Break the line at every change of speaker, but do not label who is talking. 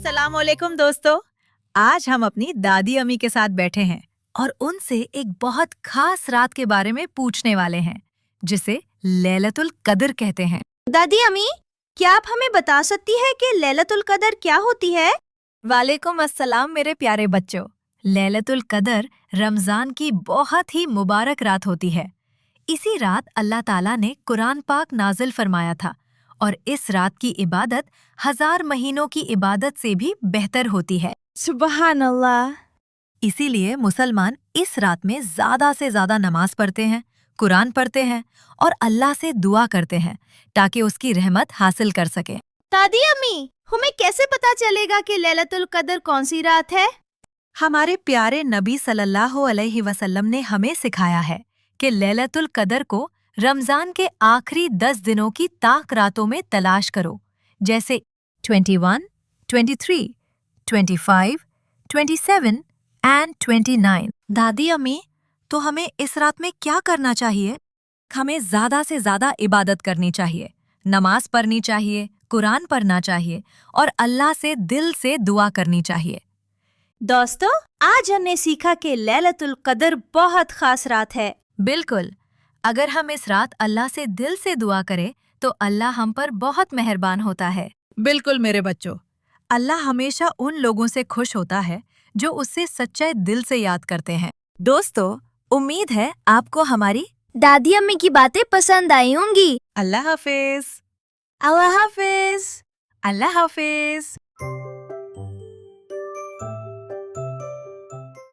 अस्सलाम वालेकुम दोस्तों। आज हम अपनी दादी अम्मी के साथ बैठे हैं और उनसे एक बहुत खास रात के बारे में पूछने वाले हैं, जिसे लैलतुल कद्र कहते हैं।
दादी अम्मी, क्या आप हमें बता सकती है कि लैलतुल कद्र क्या होती है?
वालेकुम अस्सलाम मेरे प्यारे बच्चों। लैलतुल कद्र रमजान की बहुत ही मुबारक रात होती है। इसी रात अल्लाह ताला ने कुरान पाक नाजिल फरमाया था और इस रात की इबादत 1000 महीनों की इबादत से भी बेहतर होती है।
सुबहान अल्लाह।
इसीलिए मुसलमान इस रात में ज्यादा से ज्यादा नमाज पढ़ते हैं, कुरान पढ़ते हैं और अल्लाह से दुआ करते हैं ताकि उसकी रहमत हासिल कर सके।
दादी अम्मी, हमें कैसे पता चलेगा कि लैलतुल कद्र कौन सी रात है?
हमारे प्यारे नबी सल्लल्लाहु अलैहि वसल्लम ने हमें सिखाया है कि लैलतुल कद्र को रमजान के आखिरी 10 दिनों की ताक रातों में तलाश करो, जैसे 21, 23, 25, 27 एंड 29। दादी अम्मी, तो हमें इस रात में क्या करना चाहिए? हमें ज्यादा से ज्यादा इबादत करनी चाहिए, नमाज पढ़नी चाहिए, कुरान पढ़ना चाहिए और अल्लाह से दिल से दुआ करनी चाहिए।
दोस्तों, आज हमने सीखा कि लैलतुल कद्र बहुत खास रात है।
बिल्कुल, अगर हम इस रात अल्लाह से दिल से दुआ करें तो अल्लाह हम पर बहुत मेहरबान होता है। बिल्कुल मेरे बच्चों, अल्लाह हमेशा उन लोगों से खुश होता है जो उससे सच्चे दिल से याद करते हैं। दोस्तों, उम्मीद है आपको हमारी
दादी अम्मी की बातें पसंद आई होंगी।
अल्लाह हाफिज।
अल्लाह हाफिज।
अल्लाह हाफिज।